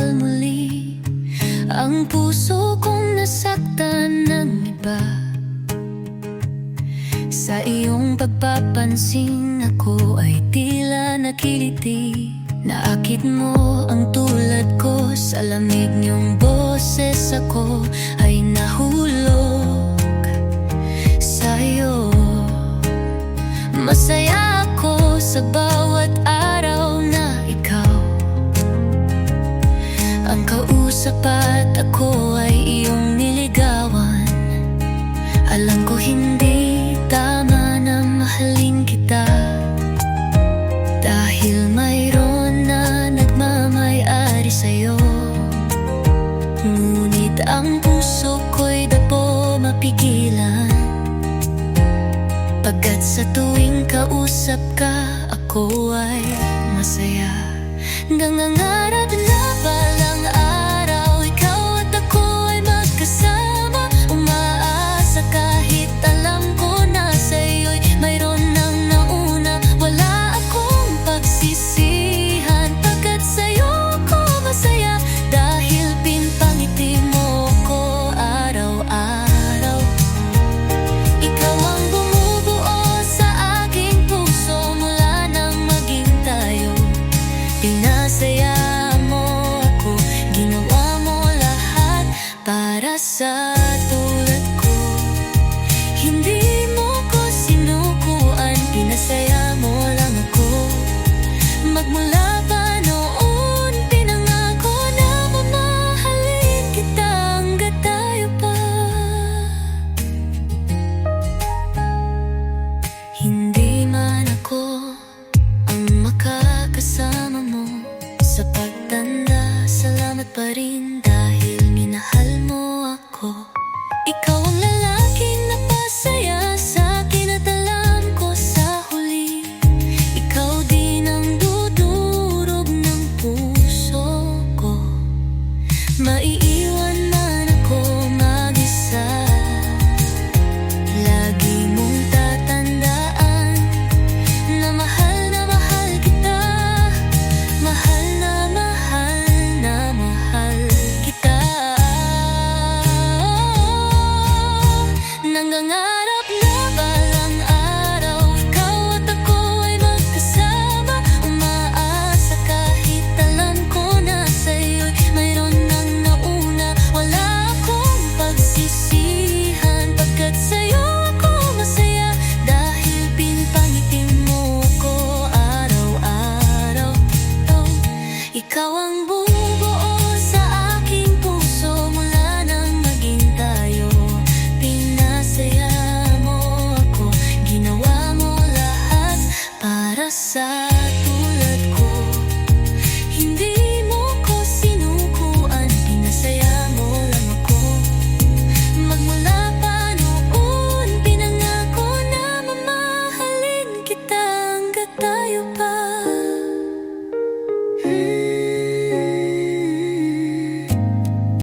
mahal muli ang puso kong nasaktan ng iba. Sa iyong pagpapansin ako ay tila nakiliti. Naakit mo ang tulad ko, sa lamig niyong boses ako ay nahulog sa'yo. Masaya ako sa bawat araw na ikaw ang kausap at ako ay iyong niligawan. Alam ko hindi tama na mahalin kita, dahil mayroon na nagmamay-ari sa'yo. Ngunit ang puso ko'y di po mapigilan, pagkat sa tuwing kausap ka, ako ay masaya. Nangangarap na balang araw ikaw at ako ay magkasama. Umaasa kahit alam ko na sa'yo'y mayroon nang nauna. Wala akong pagsisihan, pagkat sa'yo ako masaya, dahil pinpangiti mo ko araw-araw. Ikaw ang bumubuo sa aking puso mula nang maging tayo. Pinasaya mo ako, ginawa mo lahat para sa tulad ko. Hindi mo ko sinukuan, pinasaya mo lang ako. Magmula pa noon, pinangako na mamahalin kita hanggat tayo pa. Hindi man ako ang makakasama mo sa pagtanda, salamat pa rin dahil minahal mo ako. Ikaw ang lalaking napasaya sa akin at alam ko sa huli, ikaw din ang dudurog ng puso ko. Maiiwan man ako mag-isa, lagi mong tatandaan na mahal kita. Mahal na mahal na mahal kita. Nangangarap na balang araw ikaw at ako ay magkasama. Umaasa kahit alam ko na sa'yo'y mayroon nang nauna. Wala akong pagsisihan, pagkat sa'yo ako masaya, dahil pinpangiti mo ko araw-araw. Ikaw ang bumubuo sa aking puso mula nang maging tayo. Pinasaya mo ako, ginawa mo lahat para sa